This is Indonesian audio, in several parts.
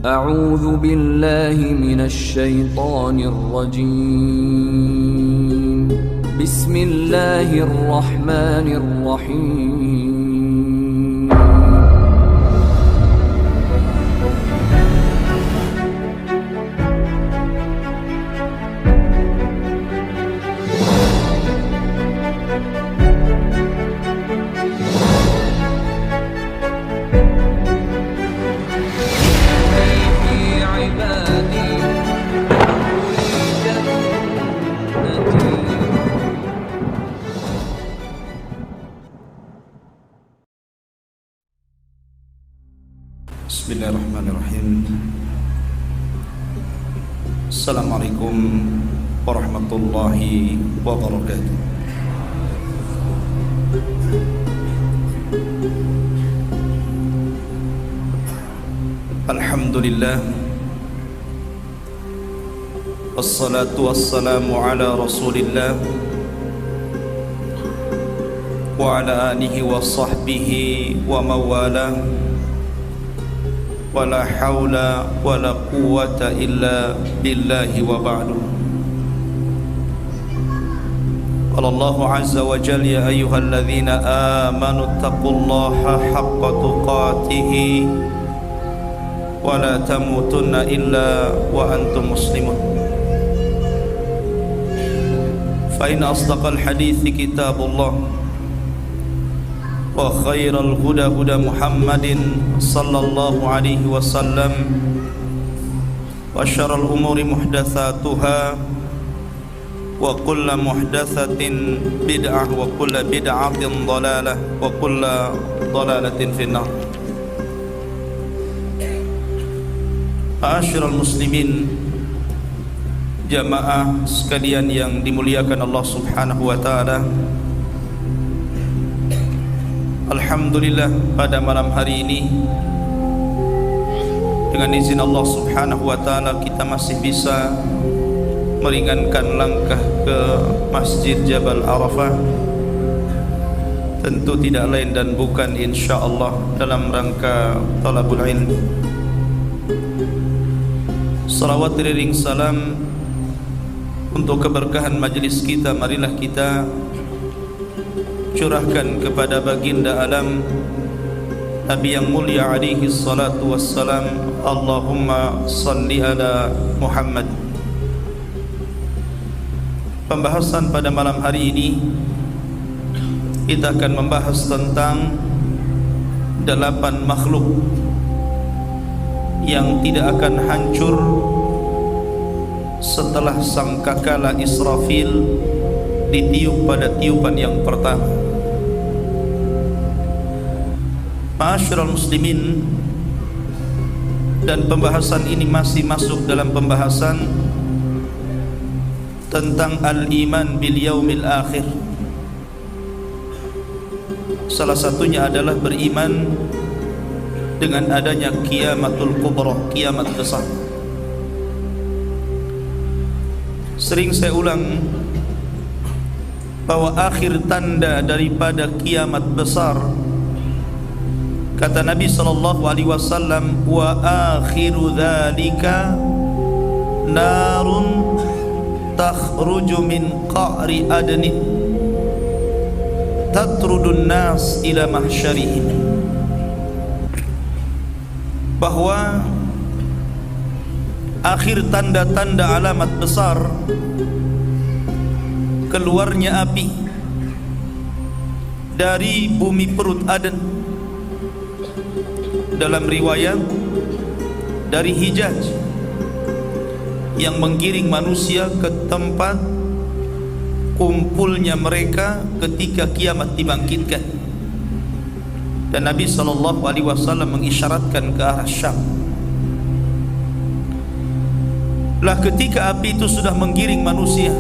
أعوذ بالله من الشيطان الرجيم بسم الله الرحمن الرحيم Bismillahirrahmanirrahim. Assalamualaikum warahmatullahi wabarakatuh. Alhamdulillah, wassalatu wassalamu ala rasulillah wa ala alihi wa sahbihi wa mawalah. Wala hawla wala quwwata illa billahi wa ba'du. Qala Allah azza wa jalla, ya ayyuhalladzina amanu taqullaha haqqa tuqatih wa la tamutunna illa wa antum muslimun. Fa in asdaqal hadithi kitabullah wa khairal huda huda Muhammadin sallallahu alaihi wasallam wa syarrul umuri muhdatsatuha wa kullu muhdatsatin bid'ah wa kullu bid'atin dhalalah wa kullu dhalalatin finnar. Ma'asyiral muslimin, jamaah sekalian yang dimuliakan Allah Subhanahu wa taala, alhamdulillah pada malam hari ini dengan izin Allah Subhanahu wa taala kita masih bisa meringankan langkah ke Masjid Jabal Arafah. Tentu tidak lain dan bukan insyaallah dalam rangka talabul ilm. Salawat iring salam untuk keberkahan majlis kita, marilah kita curahkan kepada baginda alam Nabi yang mulia alaihi salatu wassalam. Allahumma salli ala Muhammad. Pembahasan pada malam hari ini kita akan membahas tentang 8 makhluk yang tidak akan hancur setelah sangkakala Israfil ditiup pada tiupan yang pertama. Ma'asyiral muslimin, dan pembahasan ini masih masuk dalam pembahasan tentang al-iman bil yaumil akhir. Salah satunya adalah beriman dengan adanya kiamatul kubra, kiamat besar. Sering saya ulang bahwa akhir tanda daripada kiamat besar, kata Nabi sallallahu alaihi wasallam, wa akhiru dzalika narun takhruju min qa'ri adnin tatrudun nas ila mahsyarihim. Bahwa akhir tanda-tanda alamat besar keluarnya api dari bumi perut Aden. Dalam riwayat dari Hijaz, yang menggiring manusia ke tempat kumpulnya mereka ketika kiamat dibangkitkan. Dan Nabi SAW mengisyaratkan ke arah Syam. Lah ketika api itu sudah menggiring manusia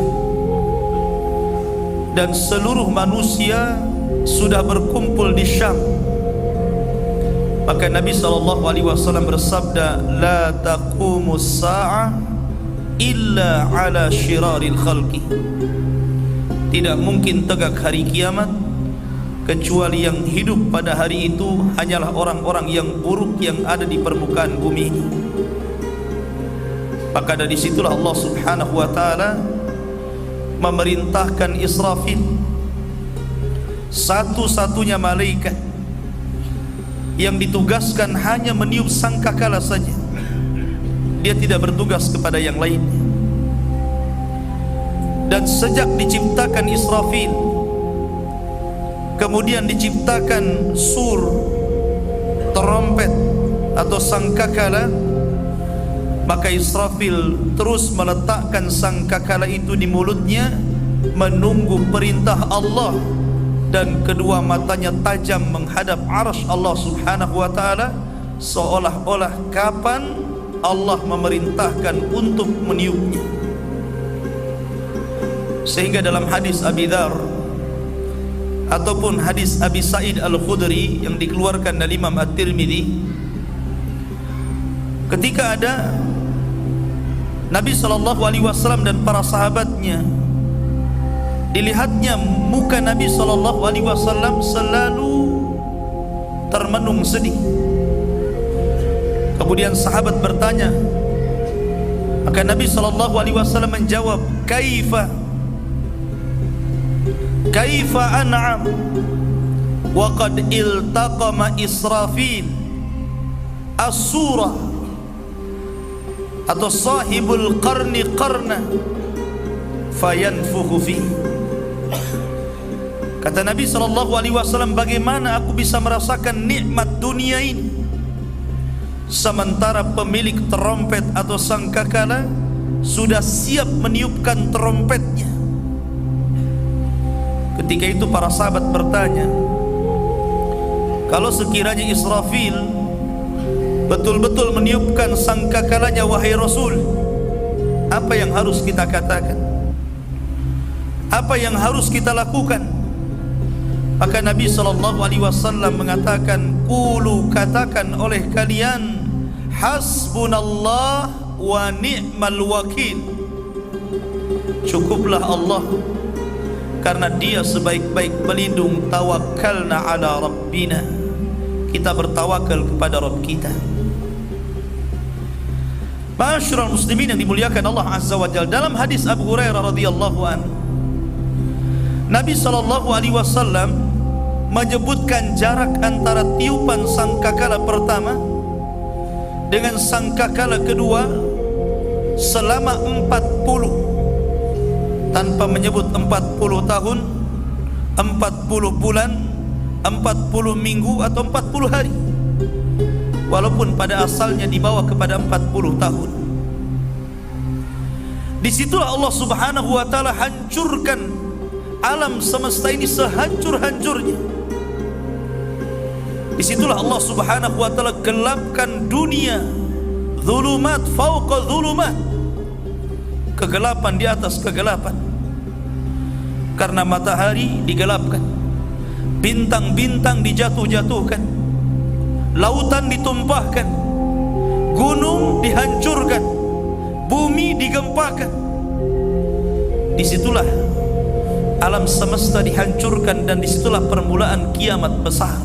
dan seluruh manusia sudah berkumpul di Syam, maka Nabi SAW bersabda, la taqumus sa'ah illa ala syiraril khalqi. Tidak mungkin tegak hari kiamat kecuali yang hidup pada hari itu hanyalah orang-orang yang buruk yang ada di permukaan bumi ini. Maka dari situlah Allah Subhanahu wa taala memerintahkan Israfil, satu-satunya malaikat yang ditugaskan hanya meniup sangkakala saja. Dia tidak bertugas kepada yang lainnya. Dan sejak diciptakan Israfil, kemudian diciptakan sur, trompet atau sangkakala, maka Israfil terus meletakkan sangkakala itu di mulutnya, menunggu perintah Allah, dan kedua matanya tajam menghadap arsy Allah Subhanahu wa taala, seolah-olah kapan Allah memerintahkan untuk meniupnya. Sehingga dalam hadis Abi Dzar ataupun hadis Abi Sa'id Al-Khudri yang dikeluarkan dari Imam At-Tirmidzi, ketika ada Nabi SAW dan para sahabatnya, dilihatnya muka Nabi SAW selalu termenung sedih. Kemudian sahabat bertanya, maka Nabi SAW menjawab, Kaifa an'am wa qad iltaqama Israfil as-surah atau sahibul qarni qarna fayanfukhu fi. Kata Nabi SAW, bagaimana aku bisa merasakan nikmat dunia ini sementara pemilik terompet atau sangkakala sudah siap meniupkan terompetnya. Ketika itu para sahabat bertanya, kalau sekiranya Israfil betul-betul meniupkan sangkakalanya, wahai Rasul, apa yang harus kita katakan? Apa yang harus kita lakukan? Maka Nabi SAW mengatakan, qulu, katakan oleh kalian, hasbunallah wa ni'mal wakil. Cukuplah Allah, karena Dia sebaik-baik pelindung. Tawakkalna ala Rabbina, kita bertawakal kepada Rabb kita. Ma'asyiral muslimin yang dimuliakan Allah Azza wa Jalla, dalam hadis Abu Hurairah radhiyallahu anhu, Nabi SAW menyebutkan jarak antara tiupan sangkakala pertama dengan sangkakala kedua selama 40, tanpa menyebut 40 tahun, 40 bulan, 40 minggu atau 40 hari, walaupun pada asalnya dibawa kepada 40 tahun. Disitulah Allah Subhanahu wa ta'ala hancurkan alam semesta ini sehancur-hancurnya. Disitulah Allah Subhanahu wa ta'ala gelapkan dunia, zulumat fauqa zulumat, kegelapan di atas kegelapan. Karena matahari digelapkan, bintang-bintang dijatuh-jatuhkan, lautan ditumpahkan, gunung dihancurkan, bumi digempakan. Disitulah alam semesta dihancurkan, dan disitulah permulaan kiamat besar.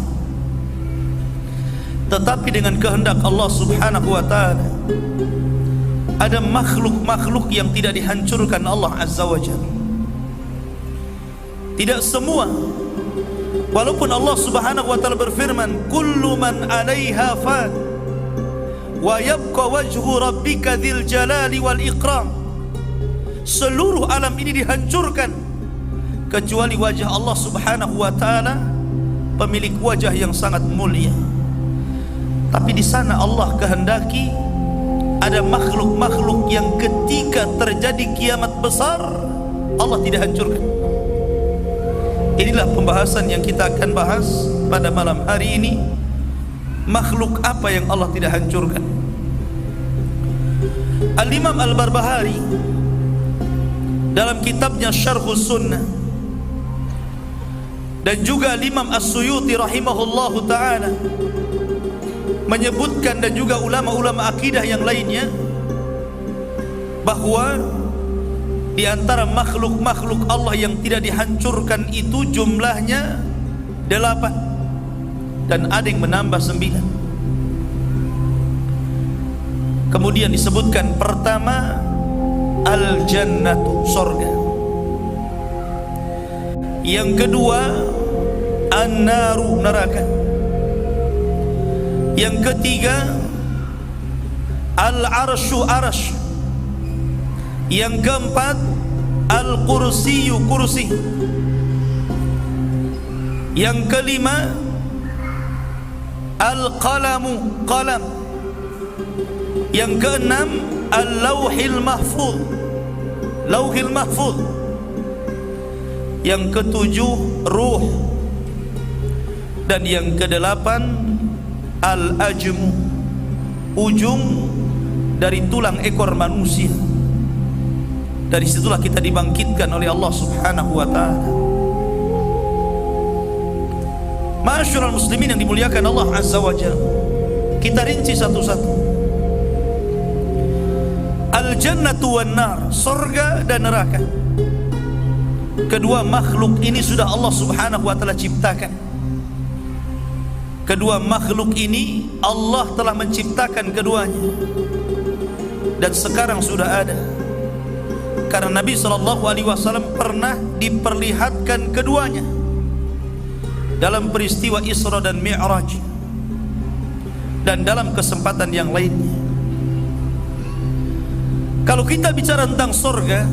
Tetapi dengan kehendak Allah Subhanahu wa ta'ala, ada makhluk-makhluk yang tidak dihancurkan Allah Azza wa Jalla. Tidak semua, walaupun Allah Subhanahu wa ta'ala berfirman, kullu man 'alaiha fan wa yabqa wajhu rabbika dzil jalali wal ikram, seluruh alam ini dihancurkan kecuali wajah Allah Subhanahu wa ta'ala, pemilik wajah yang sangat mulia. Tapi di sana Allah kehendaki ada makhluk-makhluk yang ketika terjadi kiamat besar Allah tidak hancurkan. Inilah pembahasan yang kita akan bahas pada malam hari ini. Makhluk apa yang Allah tidak hancurkan? Al-Imam Al-Barbahari dalam kitabnya Syarhus Sunnah, dan juga Imam As-Suyuti rahimahullahu ta'ala menyebutkan, dan juga ulama-ulama akidah yang lainnya, bahwa di antara makhluk-makhluk Allah yang tidak dihancurkan itu jumlahnya 8, dan ada yang menambah 9. Kemudian disebutkan, pertama al-jannatu, sorga. Yang kedua, an-naru, neraka. Yang ketiga, al-arsyu, arsy. Yang keempat, al-kursiyu, kursi. Yang kelima, al-qalamu, qalam. Yang keenam, al-lauhil mahfuz, lauhil mahfuz. Yang ketujuh, ruh. Dan yang kedelapan, al-ajmu, ujung dari tulang ekor manusia. Dari situlah kita dibangkitkan oleh Allah Subhanahu wa ta'ala. Ma'asyiral muslimin yang dimuliakan Allah Azza wa Jalla, kita rinci satu-satu. Al-jannatu wan nar, surga dan neraka. Kedua makhluk ini sudah Allah Subhanahu wa ta'ala ciptakan. Kedua makhluk ini Allah telah menciptakan keduanya, dan sekarang sudah ada. Karena Nabi SAW pernah diperlihatkan keduanya dalam peristiwa Isra dan Mi'raj, dan dalam kesempatan yang lainnya. Kalau kita bicara tentang surga,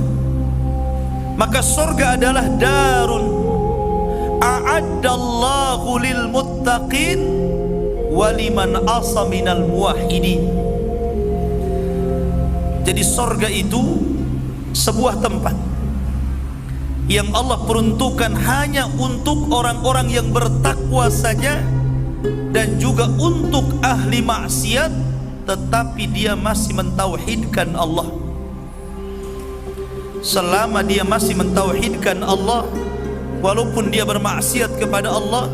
maka surga adalah darun a'addallahu lil muttaqin waliman asa minal muwahhidin. Jadi surga itu sebuah tempat yang Allah peruntukkan hanya untuk orang-orang yang bertakwa saja, dan juga untuk ahli maksiat tetapi dia masih mentauhidkan Allah. Selama dia masih mentauhidkan Allah, walaupun dia bermaksiat kepada Allah,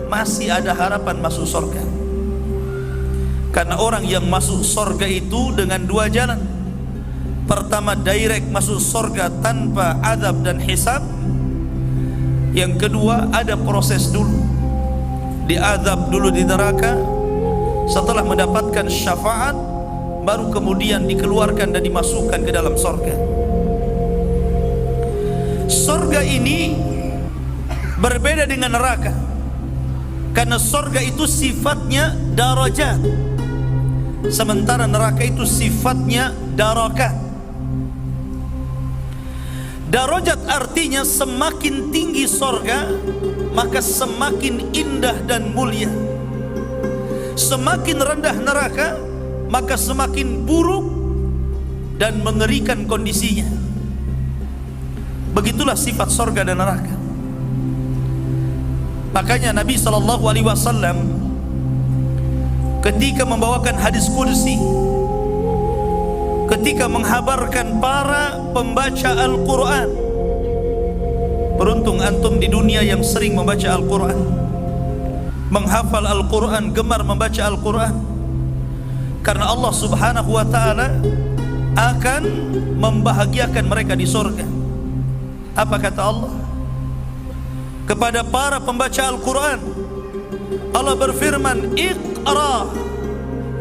masih ada harapan masuk surga. Karena orang yang masuk surga itu dengan dua jalan. Pertama, direct masuk surga tanpa azab dan hisab. Yang kedua, ada proses dulu, diazab dulu di neraka. Setelah mendapatkan syafaat, baru kemudian dikeluarkan dan dimasukkan ke dalam surga. Surga ini berbeda dengan neraka, karena surga itu sifatnya darajat, sementara neraka itu sifatnya darakat. Darajat artinya semakin tinggi surga, maka semakin indah dan mulia. Semakin rendah neraka, maka semakin buruk dan mengerikan kondisinya. Begitulah sifat surga dan neraka. Makanya Nabi SAW ketika membawakan hadis qudsi, ketika menghabarkan para pembaca Al-Quran, beruntung antum di dunia yang sering membaca Al-Quran, menghafal Al-Quran, gemar membaca Al-Quran, karena Allah Subhanahu wa ta'ala akan membahagiakan mereka di surga. Apa kata Allah kepada para pembaca Al-Quran? Allah berfirman, Iqra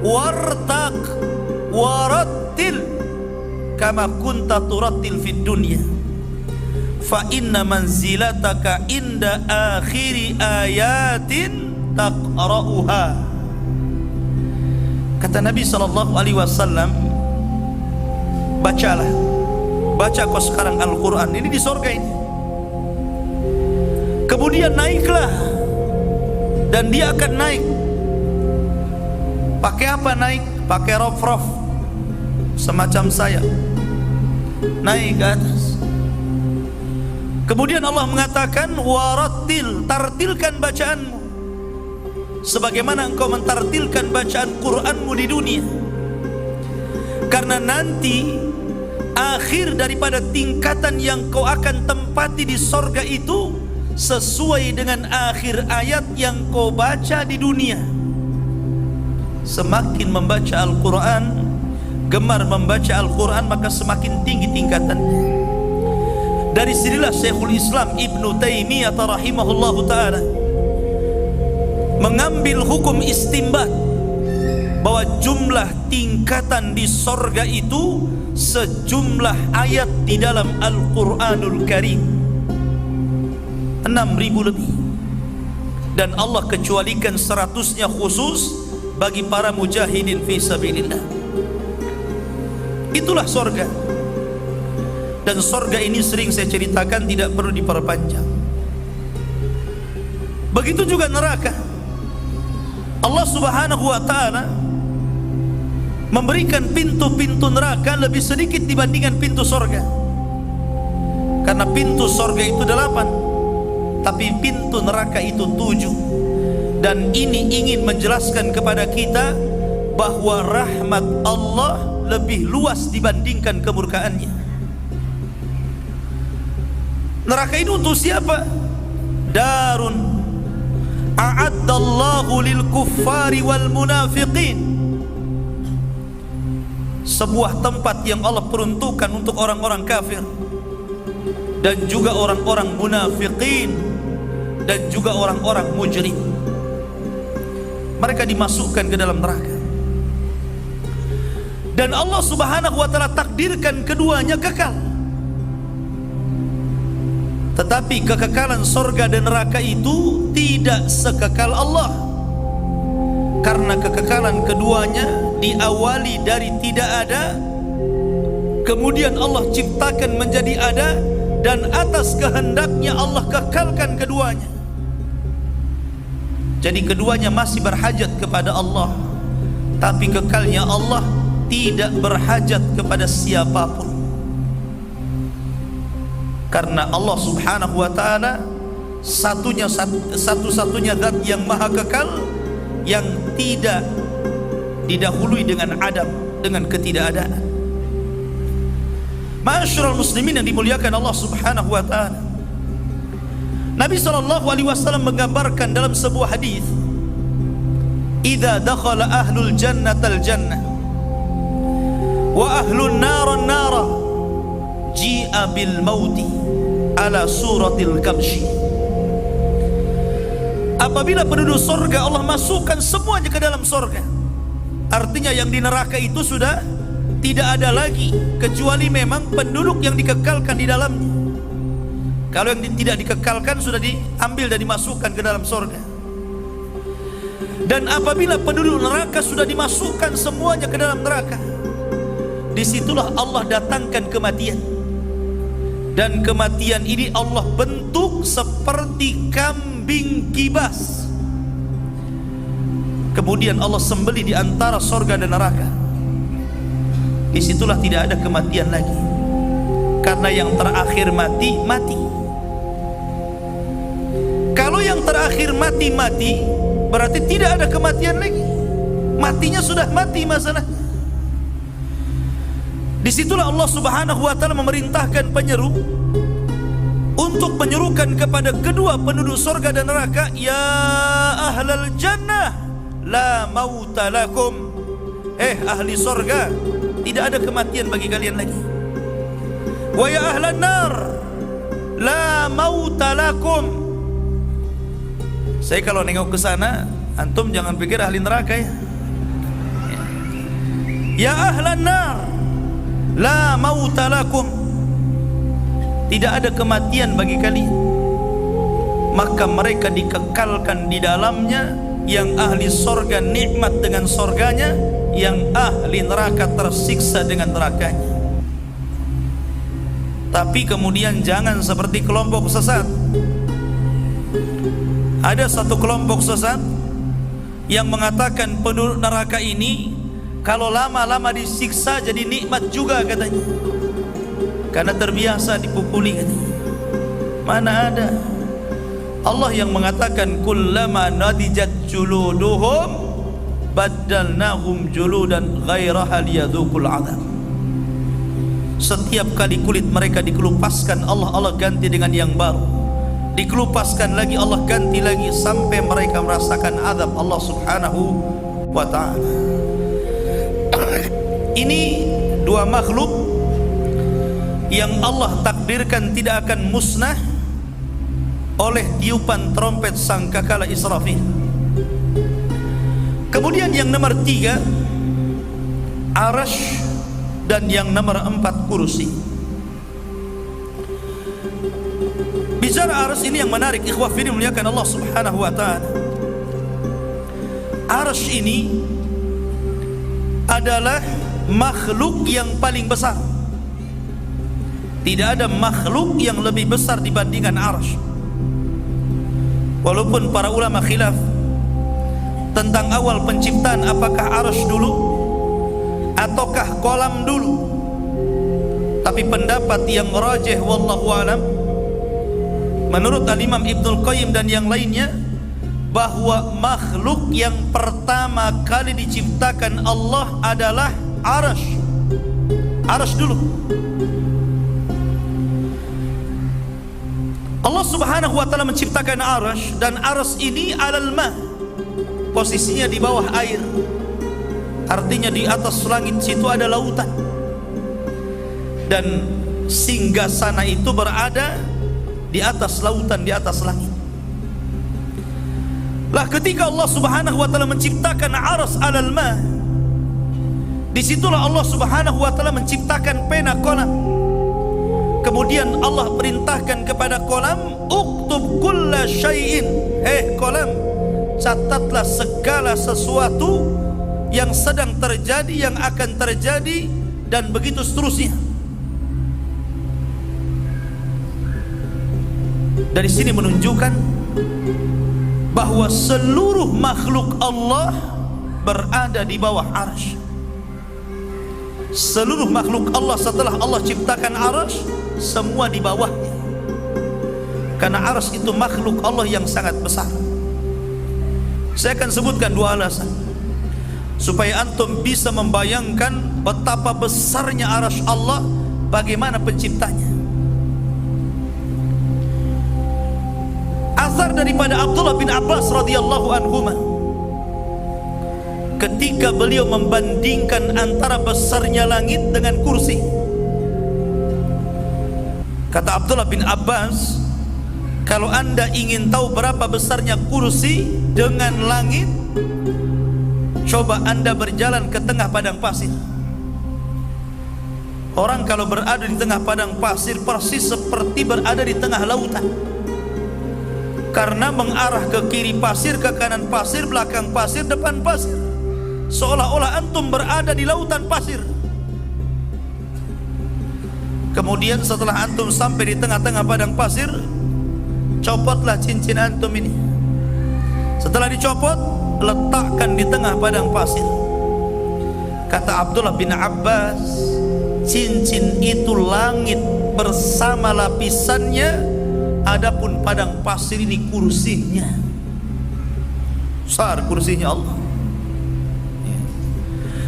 wartaq warattil kama kunta turattil fid dunya fa inna manzilataka inda akhiri ayatin taqra'uha. Kata Nabi SAW, bacalah, baca kau sekarang Al-Quran ini di surga ini, kemudian naiklah, dan dia akan naik. Pakai apa naik? Pakai rof-rof semacam saya, naik ke atas. Kemudian Allah mengatakan, warattil, tartilkan bacaanmu sebagaimana engkau mentartilkan bacaan Qur'anmu di dunia. Karena nanti akhir daripada tingkatan yang kau akan tempati di sorga itu sesuai dengan akhir ayat yang kau baca di dunia. Semakin membaca Al-Quran, gemar membaca Al-Quran, maka semakin tinggi tingkatannya. Dari sinilah Syekhul Islam Ibnu Taimiyah rahimahullahu ta'ala mengambil hukum istimbat bahwa jumlah tingkatan di sorga itu sejumlah ayat di dalam Al-Quranul Karim, 6.000 lebih. Dan Allah kecualikan 100-nya khusus bagi para mujahidin fi sabilillah. Itulah sorga. Dan sorga ini sering saya ceritakan, tidak perlu diperpanjang. Begitu juga neraka. Allah Subhanahu wa ta'ala memberikan pintu-pintu neraka lebih sedikit dibandingkan pintu sorga. Karena pintu sorga itu 8, tapi pintu neraka itu 7. Dan ini ingin menjelaskan kepada kita bahwa rahmat Allah lebih luas dibandingkan kemurkaannya. Neraka ini untuk siapa? Darun a'addallahu lil kuffari wal munafiqin. Sebuah tempat yang Allah peruntukkan untuk orang-orang kafir dan juga orang-orang munafiqin dan juga orang-orang mujrim. Mereka dimasukkan ke dalam neraka. Dan Allah Subhanahu wa ta'ala takdirkan keduanya kekal. Tetapi kekekalan sorga dan neraka itu tidak sekekal Allah, karena kekekalan keduanya diawali dari tidak ada, kemudian Allah ciptakan menjadi ada, dan atas kehendaknya Allah kekalkan keduanya. Jadi keduanya masih berhajat kepada Allah, tapi kekalnya Allah tidak berhajat kepada siapapun. Karena Allah Subhanahu wa ta'ala satu-satunya zat yang maha kekal, yang tidak didahului dengan adam, dengan ketidakadaan. Ma'asyiral muslimin yang dimuliakan Allah Subhanahu wa ta'ala, Nabi SAW menggambarkan dalam sebuah hadis, idza dakhala ahlul jannatal jannah wa ahlun naran nara ji'a bil mauti ala suratil kabshi. Apabila penduduk sorga Allah masukkan semuanya ke dalam sorga, artinya yang di neraka itu sudah tidak ada lagi, kecuali memang penduduk yang dikekalkan di dalamnya. Kalau yang tidak dikekalkan sudah diambil dan dimasukkan ke dalam sorga. Dan apabila penduduk neraka sudah dimasukkan semuanya ke dalam neraka, disitulah Allah datangkan kematian. Dan kematian ini Allah bentuk seperti kambing kibas. Kemudian Allah sembelih di antara sorga dan neraka. Disitulah tidak ada kematian lagi, karena yang terakhir mati, mati. Kalau yang terakhir mati, berarti tidak ada kematian lagi. Matinya sudah mati masalahnya. Disitulah Allah Subhanahu wa ta'ala memerintahkan penyeru untuk menyerukan kepada kedua penduduk sorga dan neraka, ya ahlal jannah la mauta lakum. Ahli sorga, tidak ada kematian bagi kalian lagi. Wa ya ahlan nar la mauta lakum. Saya kalau nengok ke sana, antum jangan pikir ahli neraka ya. Ya ahlan nar la mauta lakum, tidak ada kematian bagi kalian. Maka mereka dikekalkan di dalamnya, yang ahli sorga nikmat dengan sorganya, yang ahli neraka tersiksa dengan nerakanya. Tapi kemudian jangan seperti kelompok sesat. Ada satu kelompok sesat yang mengatakan penduduk neraka ini kalau lama-lama disiksa jadi nikmat juga katanya, karena terbiasa dipukuli katanya. Mana ada? Allah yang mengatakan kullama nadijat juluduhum baddalnahum juludan ghairaha liyadhuqul adzab. Setiap kali kulit mereka dikelupaskan, Allah ganti dengan yang baru. Dikelupaskan lagi, Allah ganti lagi, sampai mereka merasakan azab Allah Subhanahu wa ta'ala. Ini dua makhluk yang Allah takdirkan tidak akan musnah oleh tiupan trompet sangkakala Israfil. Kemudian yang nomor 3, Arasy, dan yang nomor 4 kursi. Bicara arasy ini yang menarik, ikhwah fillah muliakan Allah Subhanahu wa taala. Arasy ini adalah makhluk yang paling besar. Tidak ada makhluk yang lebih besar dibandingkan arasy. Walaupun para ulama khilaf tentang awal penciptaan, apakah arasy dulu ataukah kolam dulu, tapi pendapat yang rajih wallahu alam menurut Al-Imam Ibnul Qayyim dan yang lainnya, bahwa makhluk yang pertama kali diciptakan Allah adalah arasy. Arasy dulu. Allah Subhanahu wa taala menciptakan arasy, dan arasy ini alal ma, posisinya di bawah air. Artinya di atas langit situ ada lautan, dan singgasana itu berada di atas lautan, di atas langit. Lah ketika Allah Subhanahu wa taala menciptakan arasy alal ma, disitulah Allah Subhanahu wa taala menciptakan pena kolam. Kemudian Allah perintahkan kepada kolam, uktub kulla syai'in, kolam, catatlah segala sesuatu yang sedang terjadi, yang akan terjadi, dan begitu seterusnya. Dari sini menunjukkan bahwa seluruh makhluk Allah berada di bawah arasy. Seluruh makhluk Allah setelah Allah ciptakan arasy, semua di bawahnya. Karena arasy itu makhluk Allah yang sangat besar. Saya akan sebutkan 2 alasan supaya antum bisa membayangkan betapa besarnya arasy Allah, bagaimana penciptanya. Asar daripada Abdullah bin Abbas radhiyallahu anhuma, ketika beliau membandingkan antara besarnya langit dengan kursi. Kata Abdullah bin Abbas, kalau anda ingin tahu berapa besarnya kursi dengan langit, coba anda berjalan ke tengah padang pasir. Orang kalau berada di tengah padang pasir persis seperti berada di tengah lautan, karena mengarah ke kiri pasir, ke kanan pasir, belakang pasir, depan pasir, seolah-olah antum berada di lautan pasir. Kemudian setelah antum sampai di tengah-tengah padang pasir, copotlah cincin antum ini. Setelah dicopot, letakkan di tengah padang pasir. Kata Abdullah bin Abbas, cincin itu langit bersama lapisannya, adapun padang pasir ini kursinya. Besar kursinya Allah.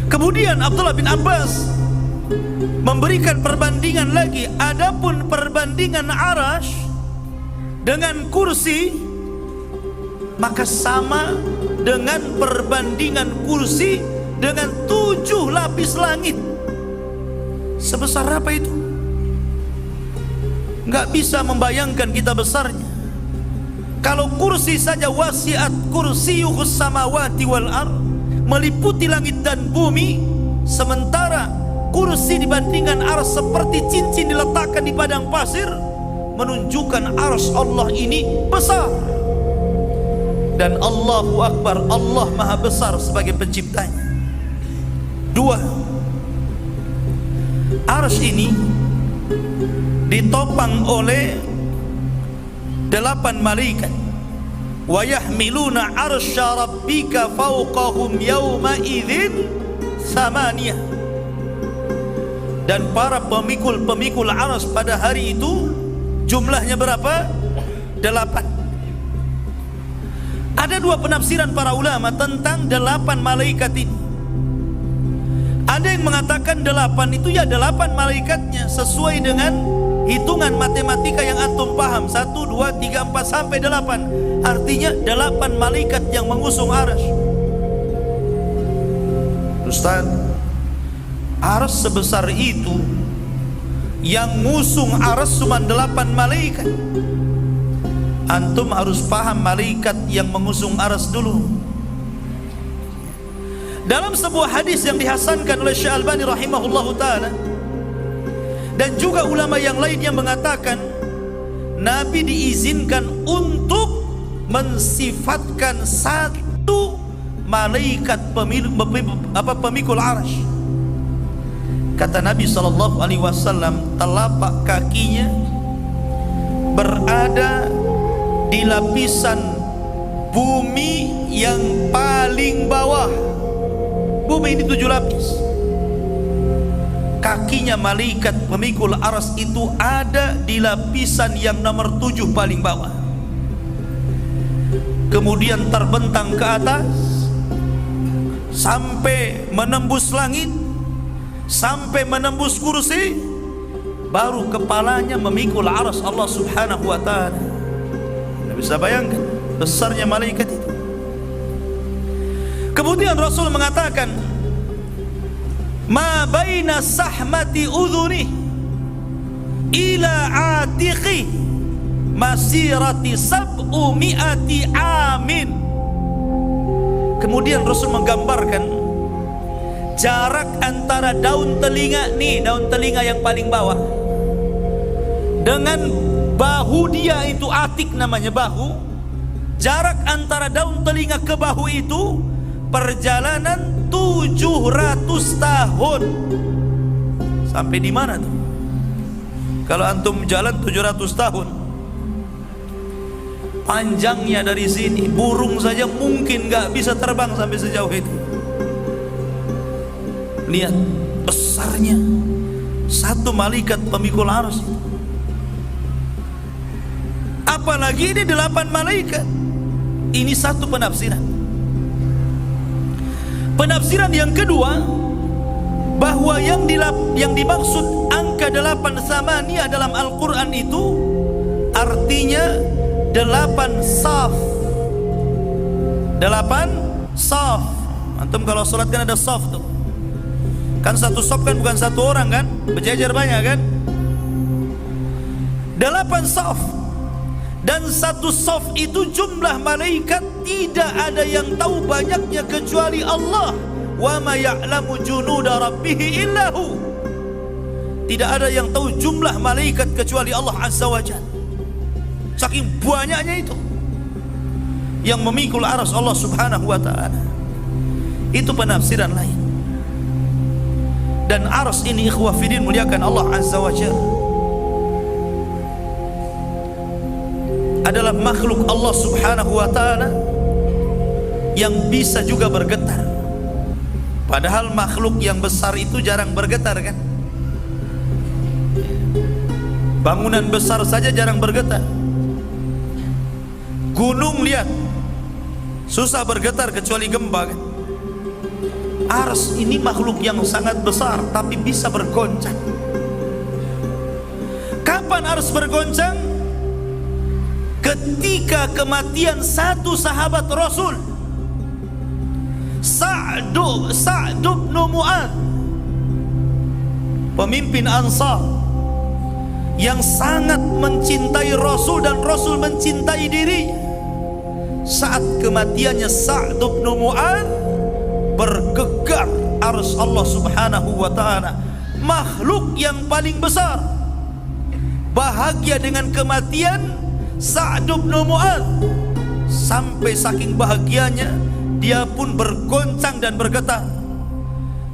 Kemudian Abdullah bin Abbas memberikan perbandingan lagi, adapun perbandingan arasy dengan kursi, maka sama dengan perbandingan kursi dengan 7 lapis langit. Sebesar apa itu? Nggak bisa membayangkan kita besarnya. Kalau kursi saja, wasi'at kursiyuhus samawati wal ard, meliputi langit dan bumi, sementara kursi dibandingkan arasy seperti cincin diletakkan di padang pasir, menunjukkan arasy Allah ini besar. Dan Allahu Akbar, Allah Maha Besar sebagai penciptanya. 2, arasy ini ditopang oleh 8 malaikat. Wa yahmiluna arsya rabbika fawqahum yawma idzin thamaniyah. Dan para pemikul arasy pada hari itu jumlahnya berapa? 8. Ada 2 penafsiran para ulama tentang 8 malaikat ini. Ada yang mengatakan 8 itu ya 8 malaikatnya, sesuai dengan hitungan matematika yang antum paham, 1, 2, 3, 4 sampai 8. Artinya 8 malaikat yang mengusung arasy. Ustaz, arasy sebesar itu, yang ngusung arasy cuma 8 malaikat. Antum harus paham malaikat yang mengusung arasy dulu. Dalam sebuah hadis yang dihasankan oleh Syekh Albani rahimahullahu taala dan juga ulama yang lain yang mengatakan Nabi diizinkan untuk mensifatkan satu malaikat pemikul arsy. Kata Nabi SAW, telapak kakinya berada di lapisan bumi yang paling bawah. Bumi ini 7 lapis. Kakinya malaikat pemikul arsy itu ada di lapisan yang nomor 7 paling bawah. Kemudian terbentang ke atas sampai menembus langit, sampai menembus kursi, baru kepalanya memikul arsy Allah Subhanahu wa taala. Anda bisa bayangkan besarnya malaikat itu. Kemudian Rasul mengatakan, ma baina sahmati udhuni ila atiqi masirati sab'umi'ati amin. Kemudian Rasul menggambarkan jarak antara daun telinga nih, daun telinga yang paling bawah, dengan bahu dia, itu atik namanya, bahu. Jarak antara daun telinga ke bahu itu perjalanan 700 tahun. Sampai di mana tuh? Kalau antum jalan 700 tahun, panjangnya dari sini burung saja mungkin gak bisa terbang sampai sejauh itu. Lihat besarnya satu malaikat pemikul arsy. Apalagi ini 8 malaikat. Ini satu penafsiran. Penafsiran yang kedua, bahwa yang dimaksud angka 8 samania dalam Al-Quran itu artinya 8 saf. 8 saf. Antum kalau sholat kan ada saf tuh. Kan satu saf kan bukan satu orang kan, berjejer banyak kan. 8 saf. Dan satu saf itu jumlah malaikat tidak ada yang tahu banyaknya kecuali Allah. Wa ma ya'lamu junuda rabbih illa hu. Tidak ada yang tahu jumlah malaikat kecuali Allah Azza wa Jalla. Saking banyaknya itu yang memikul arsy Allah Subhanahu wa taala. Itu penafsiran lain. Dan arsy ini ikhwah fillah muliakan Allah Azza wa Jalla adalah makhluk Allah Subhanahu wa taala yang bisa juga bergetar. Padahal makhluk yang besar itu jarang bergetar kan? Bangunan besar saja jarang bergetar. Gunung lihat susah bergetar kecuali gempa kan? Arsy ini makhluk yang sangat besar tapi bisa bergoncang. Kapan arsy bergoncang? Ketika kematian satu sahabat Rasul, Sa'd bin Mu'adz, pemimpin Ansar yang sangat mencintai Rasul dan Rasul mencintai diri. Saat kematiannya Sa'd bin Mu'adz, bergegar arsy Allah Subhanahu wa taala. Makhluk yang paling besar bahagia dengan kematian Sa'd bin Mu'adz, sampai saking bahagianya dia pun bergoncang dan bergetar.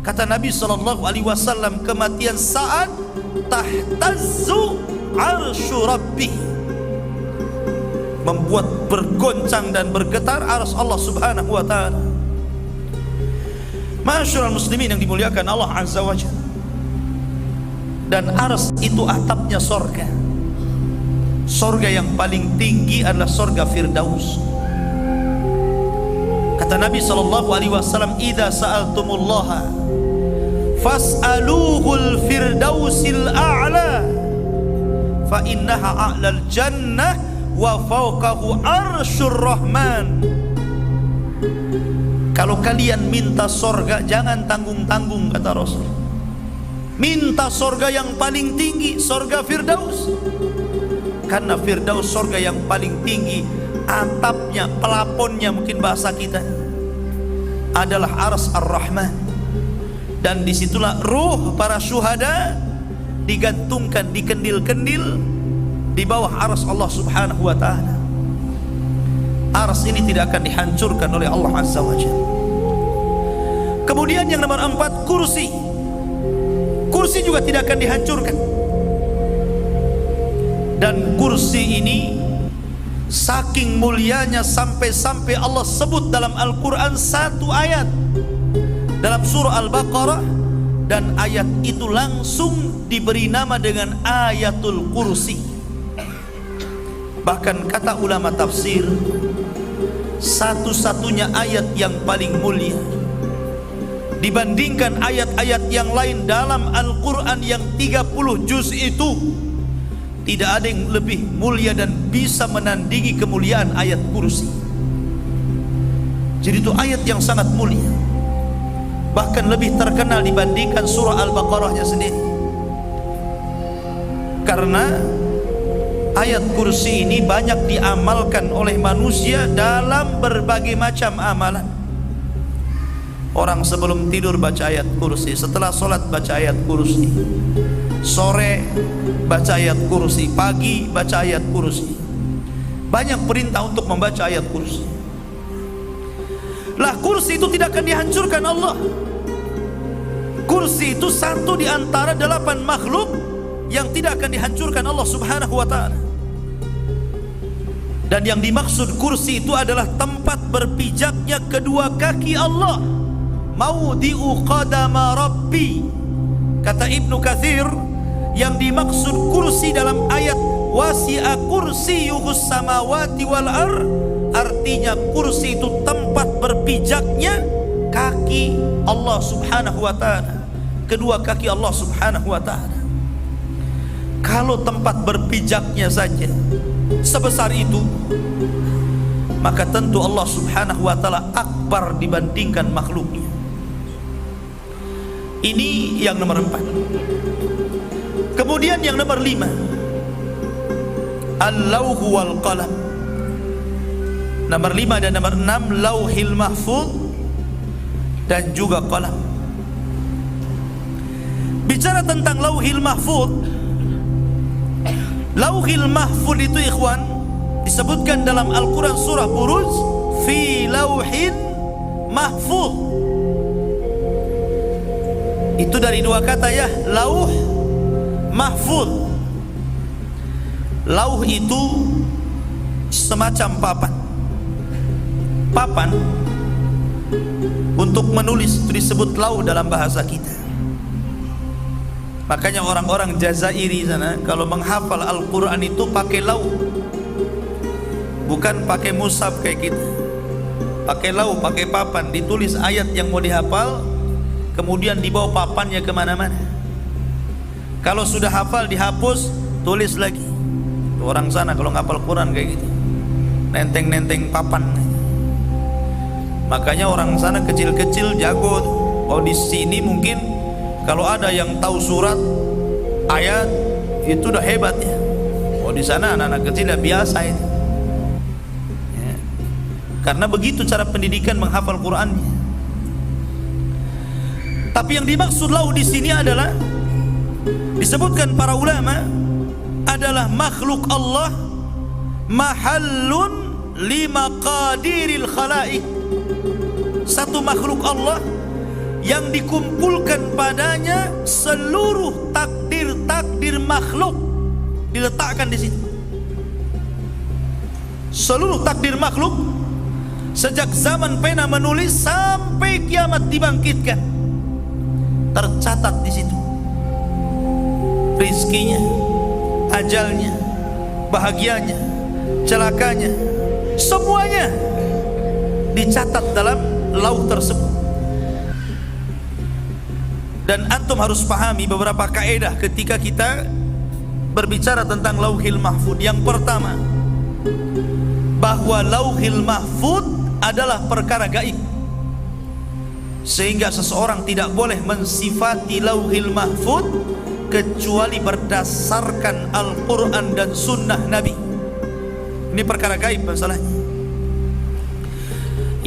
Kata Nabi SAW, kematian Sa'ad tahtazzu arsyu rabbih, membuat bergoncang dan bergetar arsy Allah Subhanahu wa taala. Ma'asyiral muslimin yang dimuliakan Allah Azza wa Jalla. Dan arsy itu atapnya sorga. Sorga yang paling tinggi adalah sorga Firdaus. Kata Nabi SAW, idza sa'altumullaha fas'aluhul firdausil a'la fa innaha a'lal jannah wa fawqahu arsyur rahman. Kalau kalian minta sorga, jangan tanggung-tanggung, kata Rasul. Minta sorga yang paling tinggi, sorga Firdaus. Karena Firdaus sorga yang paling tinggi, atapnya, pelaponnya mungkin bahasa kita adalah arsy ar-Rahman, dan disitulah ruh para syuhada digantungkan di kendil-kendil di bawah arsy Allah Subhanahu wa ta'ala. Arsy ini tidak akan dihancurkan oleh Allah Azza wa Jalla. Kemudian yang nomor 4, kursi. Kursi juga tidak akan dihancurkan. Dan kursi ini saking mulianya sampai-sampai Allah sebut dalam Al-Quran satu ayat dalam surah Al-Baqarah, dan ayat itu langsung diberi nama dengan Ayatul Kursi. Bahkan kata ulama tafsir, satu-satunya ayat yang paling mulia dibandingkan ayat-ayat yang lain dalam Al-Quran yang 30 juz itu, tidak ada yang lebih mulia dan bisa menandingi kemuliaan ayat kursi. Jadi itu ayat yang sangat mulia, bahkan lebih terkenal dibandingkan surah Al-Baqarahnya sendiri. Karena ayat kursi ini banyak diamalkan oleh manusia dalam berbagai macam amalan. Orang sebelum tidur baca ayat kursi, setelah sholat baca ayat kursi, sore baca ayat kursi, pagi baca ayat kursi. Banyak perintah untuk membaca ayat kursi. Lah kursi itu tidak akan dihancurkan Allah. Kursi itu satu di antara 8 makhluk yang tidak akan dihancurkan Allah Subhanahu wa ta'ala. Dan yang dimaksud kursi itu adalah tempat berpijaknya kedua kaki Allah. Maudhi'u qadama Rabbi. Kata Ibnu Katsir, yang dimaksud kursi dalam ayat wasi'a kursiyuhus samawati wal ar, artinya kursi itu tempat berpijaknya kaki Allah Subhanahu wa ta'ala, kedua kaki Allah Subhanahu wa ta'ala. Kalau tempat berpijaknya saja sebesar itu, maka tentu Allah Subhanahu wa ta'ala akbar dibandingkan makhluknya. Ini yang nomor 4. Kemudian yang nomor 5, Al-Lauhu wal Qalam. Nomor 5 dan nomor 6, Lauhil Mahfuz dan juga Qalam. Bicara tentang Lauhil Mahfuz, Lauhil Mahfuz itu ikhwan disebutkan dalam Al-Quran surah Buruj, fi lauhin mahfuz. Itu dari 2 kata ya, lauh, mahfuz. Lauh itu semacam papan. Papan untuk menulis itu disebut lauh dalam bahasa kita. Makanya orang-orang Jazairi sana kalau menghafal Al-Quran itu pakai lauh, bukan pakai mushaf kayak kita. Pakai lauh, pakai papan, ditulis ayat yang mau dihafal, kemudian dibawa papannya kemana-mana. Kalau sudah hafal dihapus, tulis lagi. Orang sana kalau ngapal Quran kayak gitu, nenteng-nenteng papan. Makanya orang sana kecil-kecil jago. Oh di sini mungkin kalau ada yang tahu surat ayat itu udah hebat ya. Oh di sana anak-anak kecil udah biasa itu. Ya. Karena begitu cara pendidikan menghafal Qurannya. Tapi yang dimaksud lauh di sini adalah, disebutkan para ulama, adalah makhluk Allah, mahallun limaqadiril khalaik. Satu makhluk Allah yang dikumpulkan padanya seluruh takdir-takdir makhluk diletakkan di situ. Seluruh takdir makhluk sejak zaman pena menulis sampai kiamat dibangkitkan, tercatat di situ. Rizkinya, ajalnya, bahagianya, celakanya, semuanya dicatat dalam lauh tersebut. Dan antum harus pahami beberapa kaedah ketika kita berbicara tentang Lauhil Mahfuz. Yang pertama, bahwa Lauhil Mahfuz adalah perkara gaib, sehingga seseorang tidak boleh mensifati Lauhil Mahfuz kecuali berdasarkan Al-Quran dan Sunnah Nabi. Ini perkara gaib masalahnya.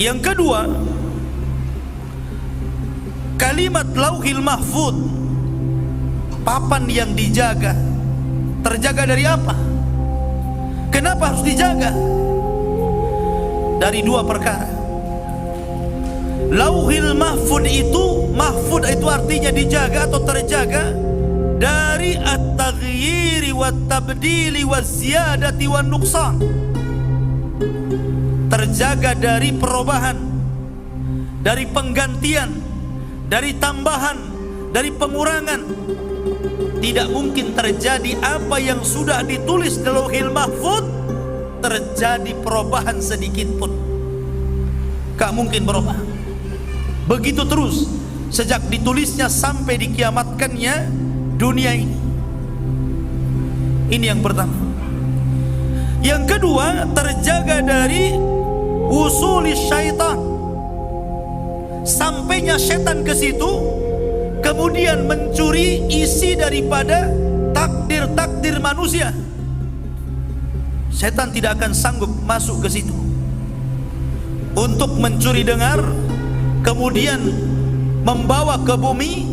Yang kedua, Kalimat lauhil mahfud, papan yang dijaga, terjaga dari apa? Kenapa harus dijaga? Dari dua perkara. Lauhil mahfud itu artinya dijaga atau terjaga dari at-taghyiri wat-tabdili waz-ziyadati wan-nuqsan. Terjaga dari perubahan, dari penggantian, dari tambahan, dari pengurangan. Tidak mungkin terjadi apa yang sudah ditulis di Lauhil Mahfud terjadi perubahan sedikit pun. Gak mungkin berubah. Begitu terus sejak ditulisnya sampai dikiamatkannya dunia ini. Ini yang pertama. Yang kedua, terjaga dari usulis syaitan. Sampainya setan ke situ, kemudian mencuri isi daripada takdir-takdir manusia. Setan tidak akan sanggup masuk ke situ untuk mencuri dengar, kemudian membawa ke bumi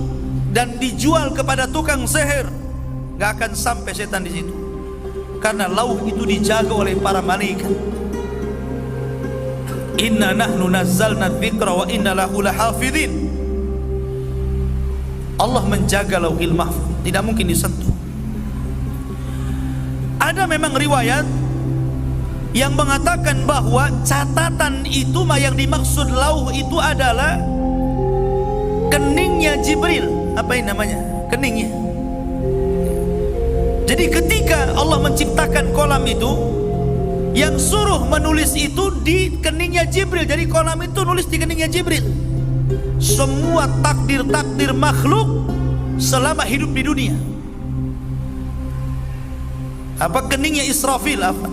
dan dijual kepada tukang sihir. Gak akan sampai setan di situ, karena lauh itu dijaga oleh para malaikat. Inna nahnu nazzalna dzikra wa inna lahu lahafidhin. Allah menjaga Lauhil Mahfuz, tidak mungkin disentuh. Ada memang riwayat yang mengatakan bahwa catatan itu yang dimaksud lauh itu adalah keningnya Jibril. Apa ini namanya? Keningnya. Jadi ketika Allah menciptakan kolam itu, yang suruh menulis itu di keningnya Jibril. Jadi kolam itu nulis di keningnya Jibril. Semua takdir-takdir makhluk selama hidup di dunia. Apa keningnya Israfil? Apa?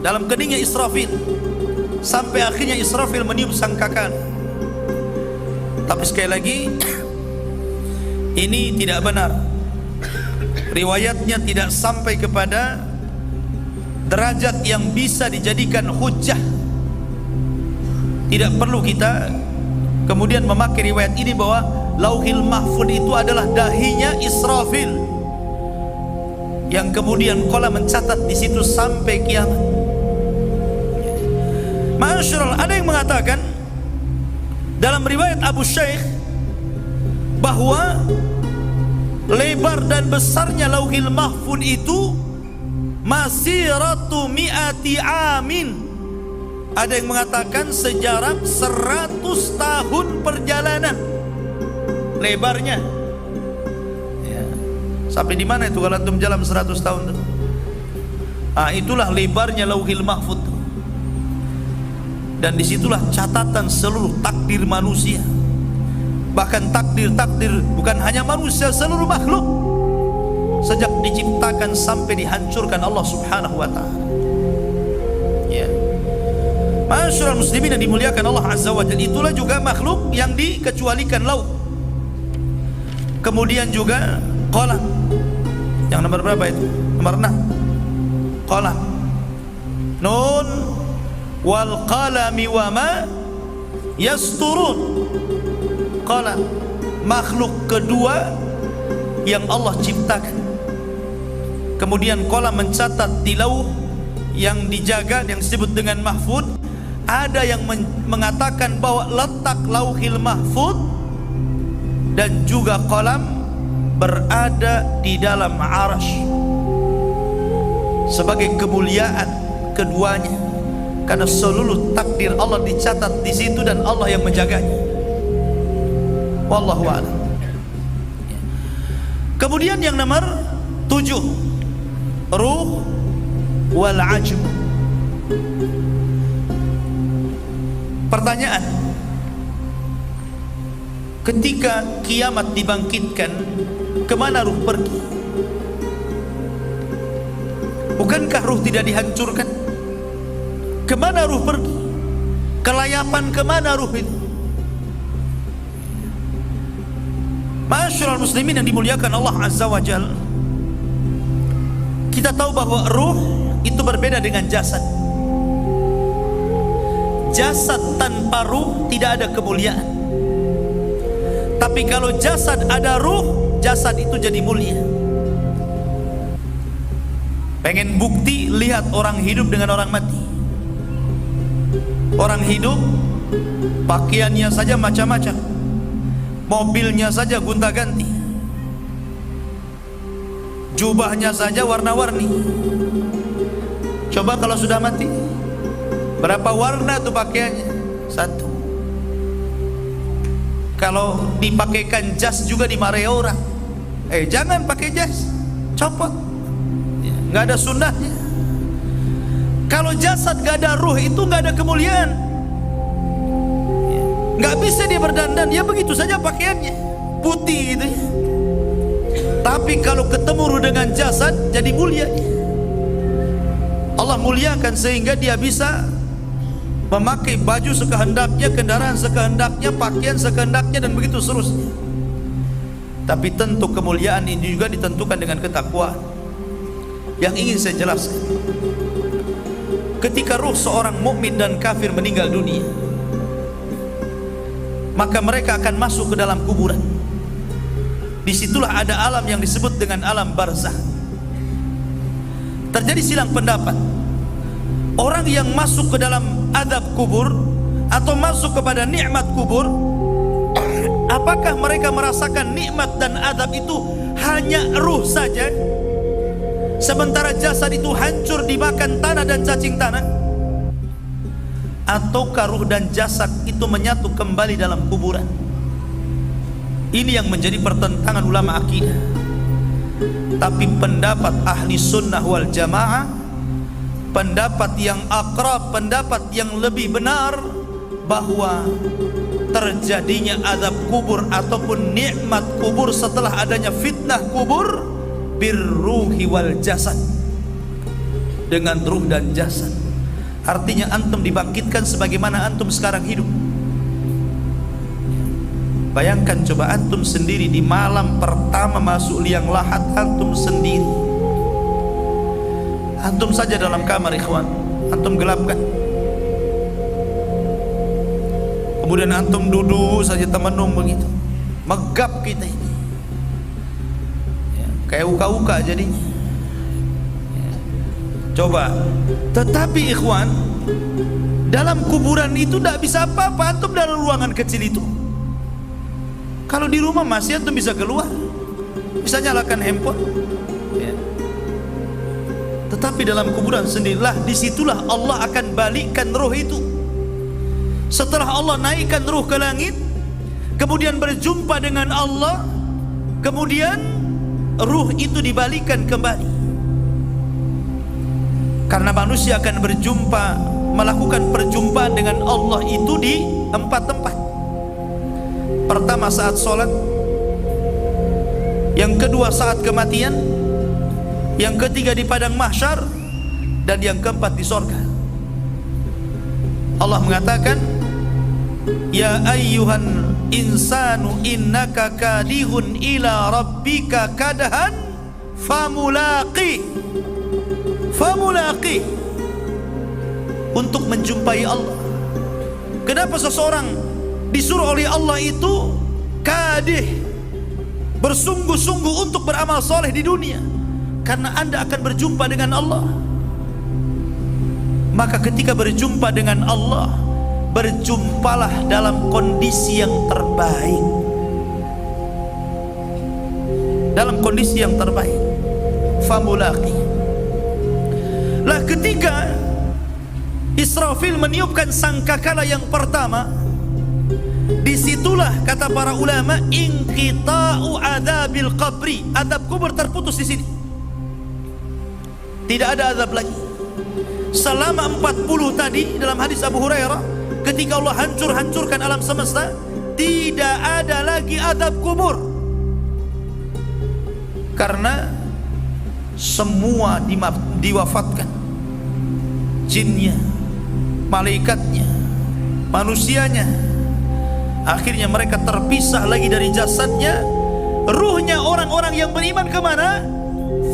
Dalam keningnya Israfil, sampai akhirnya Israfil meniup sangkakan. Tapi sekali lagi, ini tidak benar. Riwayatnya tidak sampai kepada derajat yang bisa dijadikan hujjah. Tidak perlu kita kemudian memakai riwayat ini bahwa Lauhil Mahfud itu adalah dahinya Israfil, yang kemudian qala mencatat di situ sampai kiamat. Masyaallah, ada yang mengatakan dalam riwayat Abu Syekh bahwa lebar dan besarnya Lauhil Mahfud itu masiratu mi'ati amin. Ada yang mengatakan sejarak 100 tahun perjalanan lebarnya. Ya. Sampai di mana itu kalau antum jalan 100 tahun? Itulah lebarnya Lauhil Mahfud. Dan disitulah catatan seluruh takdir manusia. Bahkan takdir-takdir bukan hanya manusia, seluruh makhluk, sejak diciptakan sampai dihancurkan Allah Subhanahu wa ta'ala. Ya. Masyaallah muslimin yang dimuliakan Allah Azza wa Jalla, itulah juga makhluk yang dikecualikan lauh. Kemudian juga qalam. Yang nomor berapa itu? Nomor 6. Qalam. Nun wal qalami wa ma yasturun. Qalam, makhluk kedua yang Allah ciptakan. Kemudian qalam mencatat di lauh yang dijaga, yang disebut dengan mahfud. Ada yang mengatakan bahwa letak Lauhil Mahfud dan juga qalam berada di dalam arasy sebagai kemuliaan keduanya, karena seluruh takdir Allah dicatat di situ dan Allah yang menjaganya. Wallahu a'lam. Kemudian yang nomor 7, ruh wal ajm. Pertanyaan, ketika kiamat dibangkitkan, kemana ruh pergi? Bukankah ruh tidak dihancurkan? Kemana ruh pergi? Kelayapan kemana ruh itu? Masyaallah muslimin yang dimuliakan Allah Azza wa Jalla, kita tahu bahwa ruh itu berbeda dengan jasad. Jasad tanpa ruh tidak ada kemuliaan. Tapi kalau jasad ada ruh, jasad itu jadi mulia. Pengen bukti, lihat orang hidup dengan orang mati. Orang hidup pakaiannya saja macam-macam, mobilnya saja gonta-ganti, jubahnya saja warna-warni. Coba kalau sudah mati, berapa warna tuh pakaiannya? Satu. Kalau dipakaikan jas juga dimarahi orang. Jangan pakai jas, copot, nggak ada sunnahnya. Kalau jasad gak ada ruh, itu gak ada kemuliaan. Gak bisa dia berdandan, ya begitu saja pakaiannya, putih gitu ya. Tapi kalau ketemu ruh dengan jasad, jadi mulia. Allah muliakan sehingga dia bisa memakai baju sekehendaknya, kendaraan sekehendaknya, pakaian sekehendaknya, dan begitu seterusnya. Tapi tentu kemuliaan ini juga ditentukan dengan ketakwaan. Yang ingin saya jelaskan, ketika ruh seorang mukmin dan kafir meninggal dunia, maka mereka akan masuk ke dalam kuburan. Disitulah ada alam yang disebut dengan alam barzakh. Terjadi silang pendapat. Orang yang masuk ke dalam azab kubur atau masuk kepada nikmat kubur, apakah mereka merasakan nikmat dan azab itu hanya ruh saja, sementara jasad itu hancur dimakan tanah dan cacing tanah? Ataukah ruh dan jasad itu menyatu kembali dalam kuburan? Ini yang menjadi pertentangan ulama akidah. Tapi pendapat ahli sunnah wal jamaah, pendapat yang akrab, pendapat yang lebih benar, bahwa terjadinya azab kubur ataupun nikmat kubur setelah adanya fitnah kubur birruhi wal jasad, dengan ruh dan jasad. Artinya antum dibangkitkan sebagaimana antum sekarang hidup. Bayangkan coba antum sendiri di malam pertama masuk liang lahat, antum sendiri, antum saja dalam kamar, ikhwan, antum gelapkan, kemudian antum duduk saja temenung begitu, megap kita ini ya, kayak uka-uka jadinya ya. Coba, tetapi ikhwan, dalam kuburan itu tidak bisa apa-apa, antum dalam ruangan kecil itu. Kalau di rumah masih antum bisa keluar, bisa nyalakan handphone ya. Tetapi dalam kuburan sendirilah, disitulah Allah akan balikkan roh itu. Setelah Allah naikkan ruh ke langit, kemudian berjumpa dengan Allah, kemudian ruh itu dibalikkan kembali. Karena manusia akan berjumpa, melakukan perjumpaan dengan Allah itu di 4 tempat. Pertama saat sholat, yang kedua saat kematian, yang ketiga di padang mahsyar, dan yang keempat di sorga. Allah mengatakan, ya ayyuhan insanu innaka kadihun ila rabbika kadahan famulaqi. Famulaqi, untuk menjumpai Allah. Kenapa seseorang disuruh oleh Allah itu kadih, bersungguh-sungguh untuk beramal soleh di dunia? Karena Anda akan berjumpa dengan Allah. Maka ketika berjumpa dengan Allah, berjumpalah dalam kondisi yang terbaik, dalam kondisi yang terbaik. Famulaqi. Lah ketika Israfil meniupkan sangkakala yang pertama, disitulah kata para ulama, inqita'u adzabil qabri, azab kubur terputus di sini. Tidak ada azab lagi selama 40 tadi. Dalam hadis Abu Hurairah, ketika Allah hancurkan alam semesta, tidak ada lagi azab kubur, karena semua diwafatkan, jinnya, malaikatnya, manusianya. Akhirnya mereka terpisah lagi dari jasadnya. Ruhnya orang-orang yang beriman kemana?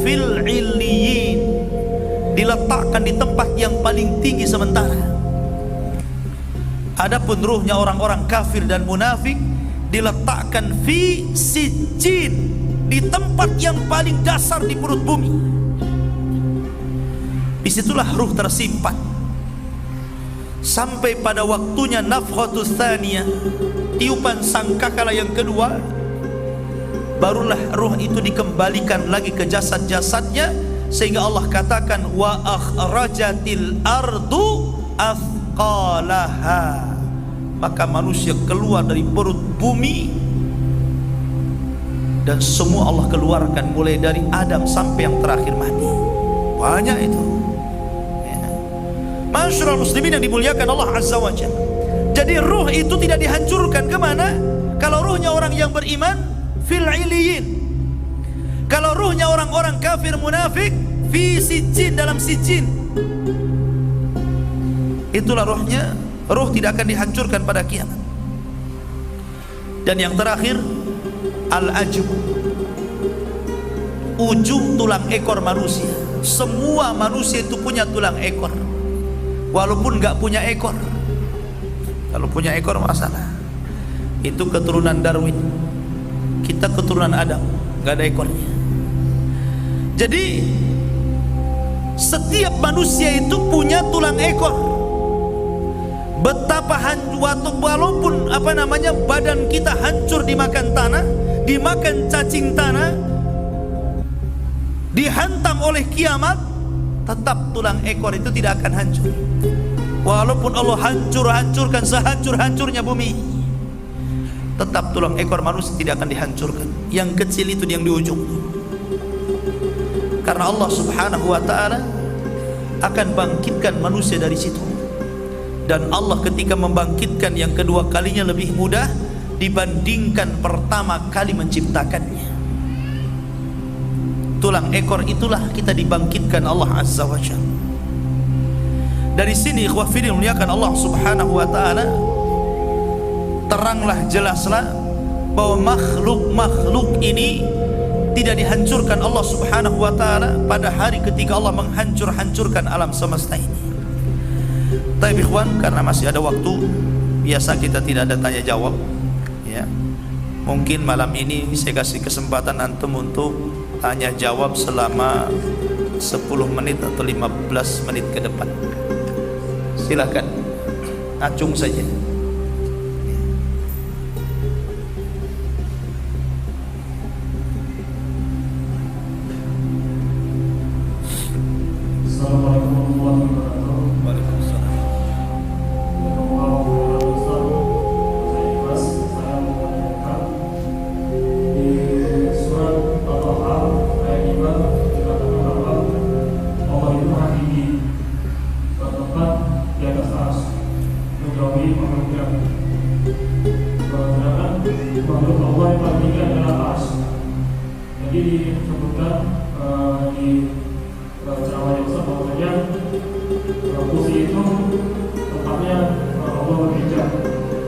Fil illiyin, diletakkan di tempat yang paling tinggi sementara. Adapun ruhnya orang-orang kafir dan munafik diletakkan fi sijjin, di tempat yang paling dasar di perut bumi. Disitulah ruh tersimpan sampai pada waktunya nafkhatus tsaniyah, tiupan sangkakala yang kedua, barulah ruh itu dikembalikan lagi ke jasad-jasadnya, sehingga Allah katakan wa akhrajatil ardu athqalaha, maka manusia keluar dari perut bumi, dan semua Allah keluarkan mulai dari Adam sampai yang terakhir mati. Banyak itu. Masyarul muslimin yang dimuliakan Allah Azza wa Jalla. Jadi ruh itu tidak dihancurkan kemana? Kalau ruhnya orang yang beriman, fil iliyin. Kalau ruhnya orang-orang kafir munafik, fi sijjin, dalam sijjin. Itulah ruhnya. Ruh tidak akan dihancurkan pada kiamat. Dan yang terakhir, al-ajm, ujung tulang ekor manusia. Semua manusia itu punya tulang ekor, walaupun nggak punya ekor. Kalau punya ekor masalah. Itu keturunan Darwin. Kita keturunan Adam, nggak ada ekornya. Jadi setiap manusia itu punya tulang ekor. Betapa walaupun badan kita hancur dimakan tanah, dimakan cacing tanah, dihantam oleh kiamat, tetap tulang ekor itu tidak akan hancur. Walaupun Allah hancurkan sehancur-hancurnya bumi, tetap tulang ekor manusia tidak akan dihancurkan. Yang kecil itu yang di ujung. Karena Allah Subhanahu wa ta'ala akan bangkitkan manusia dari situ. Dan Allah ketika membangkitkan yang kedua kalinya lebih mudah dibandingkan pertama kali menciptakannya. Tulang ekor itulah kita dibangkitkan Allah Azza wa Jalla. Dari sini ikhwah fillah muliakan Allah Subhanahu wa ta'ala, teranglah jelaslah bahwa makhluk ini tidak dihancurkan Allah Subhanahu wa ta'ala pada hari ketika Allah menghancurkan alam semesta ini. Tapi ikhwan, karena masih ada waktu, biasa kita tidak ada tanya jawab ya. Mungkin malam ini saya kasih kesempatan antum untuk tanya jawab selama 10 menit atau 15 menit ke depan. Silakan, acung saja. Assalamualaikum warahmatullahi wabarakatuh. Waalaikumsalam. Saya mau menanyakan di surat Al-Taha ayat 5 dikatakan bahwa Allah itu hakiki, bertempat di atas arsy, menjauhi makhluknya. Sedangkan makhluk Allah yang paling tinggi adalah arsy. Jadi disebutkan di ceramah yang bahwasanya kursi itu tempatnya Allah berhijab.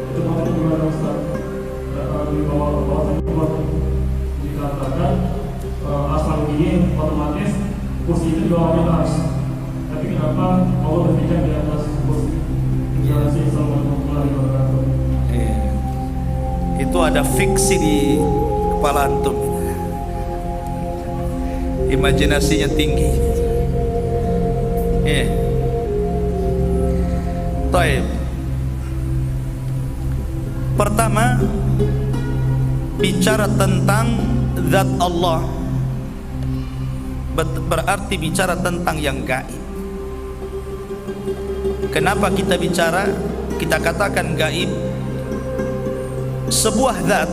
Itu maksudnya gimana Ustaz? Di bawah dikatakan asal ini otomatis kursi itu di bawahnya arsy. Tapi kenapa Allah berhijab di atas kursi? Assalamualaikum warahmatullahi wabarakatuh. Itu ada fiksi di kepala antum. Imajinasinya tinggi. Taib. Pertama, bicara tentang zat Allah berarti bicara tentang yang gaib. Kenapa kita katakan gaib? Sebuah zat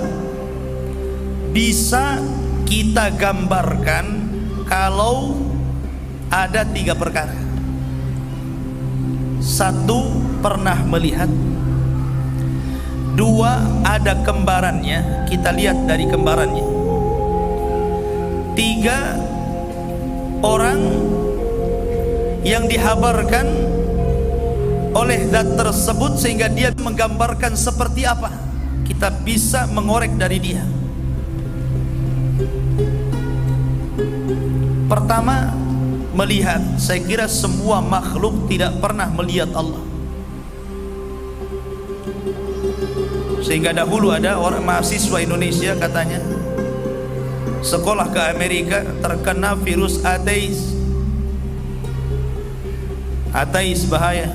bisa kita gambarkan kalau ada 3 perkara. 1, pernah melihat. 2, ada kembarannya, kita lihat dari kembarannya. 3, orang yang dihabarkan oleh zat tersebut sehingga dia menggambarkan seperti apa, kita bisa mengorek dari dia. Pertama, melihat. Saya kira semua makhluk tidak pernah melihat Allah. Sehingga dahulu ada orang mahasiswa Indonesia katanya sekolah ke Amerika terkena virus ateis. Ateis bahaya.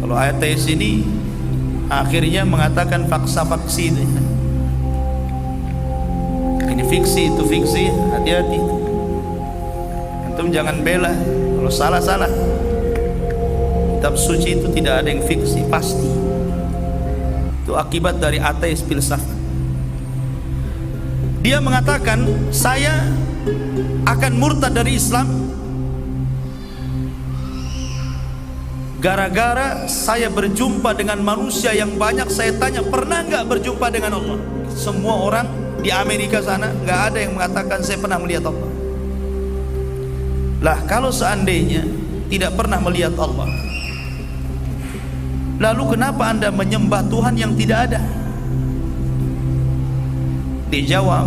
Kalau ateis ini akhirnya mengatakan faksa-faksi itu. Ini fiksi, itu fiksi, hati-hati. Antum jangan bela, kalau salah-salah. Kitab suci itu tidak ada yang fiksi, pasti. Itu akibat dari ateis filsafat. Dia mengatakan, saya akan murtad dari Islam gara-gara saya berjumpa dengan manusia yang banyak. Saya tanya, pernah nggak berjumpa dengan Allah? Semua orang di Amerika sana nggak ada yang mengatakan saya pernah melihat Allah. Lah kalau seandainya tidak pernah melihat Allah, lalu kenapa Anda menyembah Tuhan yang tidak ada? Dijawab,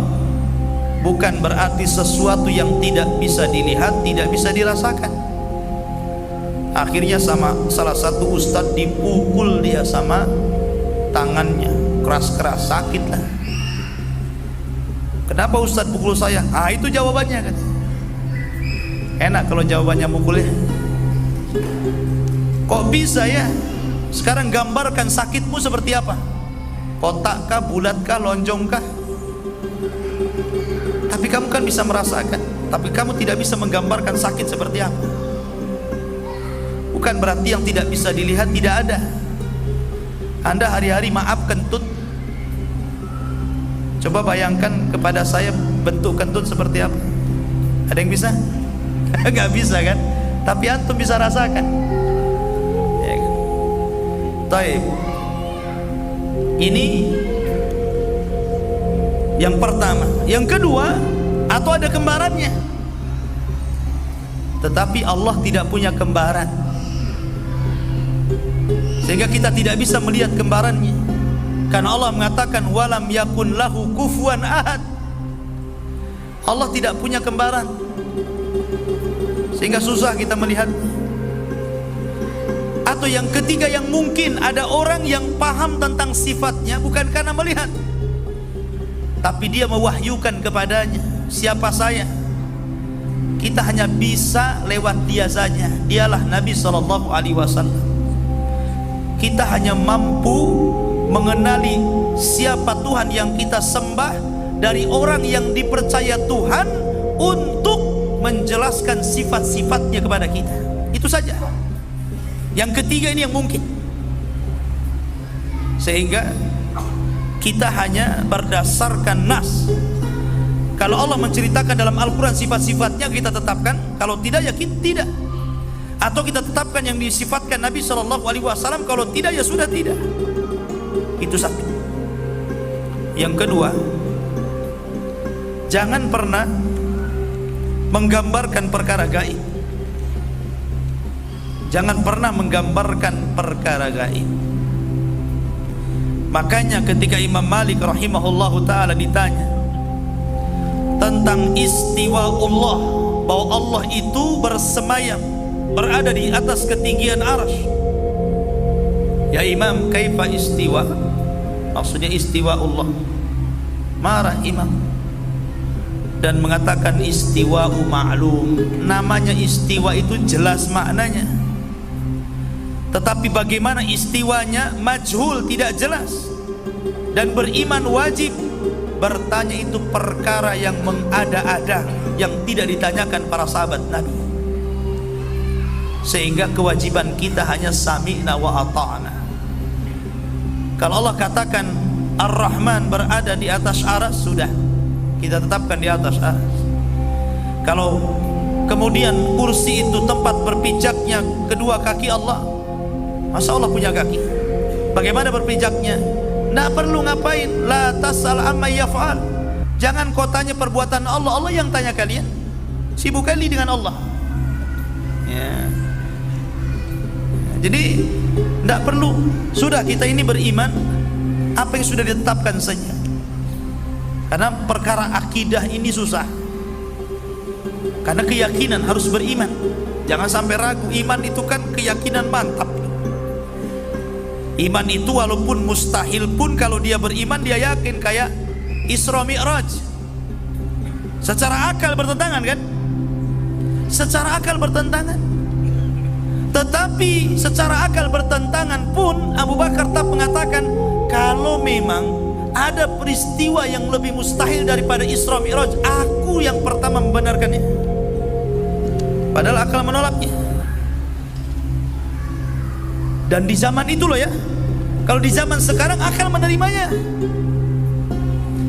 bukan berarti sesuatu yang tidak bisa dilihat tidak bisa dirasakan. Akhirnya sama salah satu ustadz dipukul dia sama tangannya keras-keras, sakit lah. Kenapa ustadz pukul saya? Ah, itu jawabannya kan. Enak kalau jawabannya mukulnya. Kok bisa ya? Sekarang gambarkan sakitmu seperti apa? Kotak kah, bulat kah, lonjong kah? Tapi kamu kan bisa merasakan, tapi kamu tidak bisa menggambarkan sakit seperti apa. Bukan berarti yang tidak bisa dilihat tidak ada. Anda hari-hari maaf kentut. Coba bayangkan kepada saya bentuk kentut seperti apa. Ada yang bisa? Gak bisa kan? Tapi antum bisa rasakan ya kan? Taib. Ini yang pertama. Yang kedua, atau ada kembarannya, tetapi Allah tidak punya kembaran, sehingga kita tidak bisa melihat kembarannya. Karena Allah mengatakan walam yakun lahu kufuwan ahad. Allah tidak punya kembaran, sehingga susah kita melihat. Atau yang ketiga, yang mungkin ada orang yang paham tentang sifatnya bukan karena melihat, tapi dia mewahyukan kepadanya, siapa saya? Kita hanya bisa lewat dia saja. Dialah Nabi SAW. Kita hanya mampu mengenali siapa Tuhan yang kita sembah dari orang yang dipercaya Tuhan untuk menjelaskan sifat-sifatnya kepada kita. Itu saja. Yang ketiga ini yang mungkin. Sehingga kita hanya berdasarkan nas. Kalau Allah menceritakan dalam Al-Quran sifat-sifatnya, kita tetapkan. Kalau tidak, ya kita tidak. Atau kita tetapkan yang disifatkan Nabi SAW. Kalau tidak, ya sudah tidak. Itu satu. Yang kedua, jangan pernah menggambarkan perkara gaib. Jangan pernah menggambarkan perkara gaib. Makanya ketika Imam Malik rahimahullahu ta'ala ditanya tentang istiwa Allah, bahwa Allah itu bersemayam, berada di atas ketinggian arsy. Ya Imam, kaifa istiwa? Maksudnya istiwa Allah. Marah Imam dan mengatakan istiwa'u ma'lum. Namanya istiwa itu jelas maknanya, tetapi bagaimana istiwanya majhul, tidak jelas. Dan beriman wajib. Bertanya itu perkara yang mengada-ada, yang tidak ditanyakan para sahabat Nabi. Sehingga kewajiban kita hanya sami'na wa ata'na. Kalau Allah katakan Ar-Rahman berada di atas arsy, sudah, kita tetapkan di atas arsy. Kalau kemudian kursi itu tempat berpijaknya kedua kaki Allah, masa Allah punya kaki? Bagaimana berpijaknya? Tidak perlu ngapain. La tas'al amma yaf'al. Jangan kau tanya perbuatan Allah, Allah yang tanya kalian. Sibuk kali dengan Allah ya. Jadi tidak perlu. Sudah, kita ini beriman apa yang sudah ditetapkan saja. Karena perkara akidah ini susah. Karena keyakinan harus beriman. Jangan sampai ragu. Iman itu kan keyakinan mantap. Iman itu walaupun mustahil pun kalau dia beriman dia yakin, kayak Isra Mi'raj. Secara akal bertentangan kan? Secara akal bertentangan. Tetapi secara akal bertentangan pun Abu Bakar tetap mengatakan, kalau memang ada peristiwa yang lebih mustahil daripada Isra Mi'raj, aku yang pertama membenarkannya. Padahal akal menolaknya. Dan di zaman itu loh ya. Kalau di zaman sekarang akal menerimanya.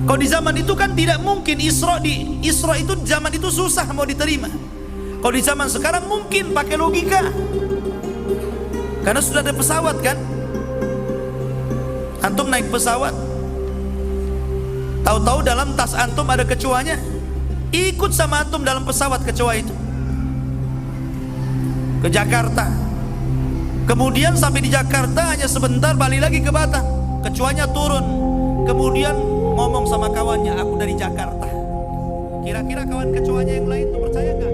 Kalau di zaman itu kan tidak mungkin. Isra itu zaman itu susah mau diterima. Kalau di zaman sekarang mungkin pakai logika. Karena sudah ada pesawat kan. Antum naik pesawat, tahu-tahu dalam tas antum ada kecoanya. Ikut sama antum dalam pesawat kecoa itu ke Jakarta. Kemudian sampai di Jakarta hanya sebentar, balik lagi ke Batam. Kecoanya turun. Kemudian ngomong sama kawannya, aku dari Jakarta. Kira-kira kawan kecoanya yang lain tuh percaya gak?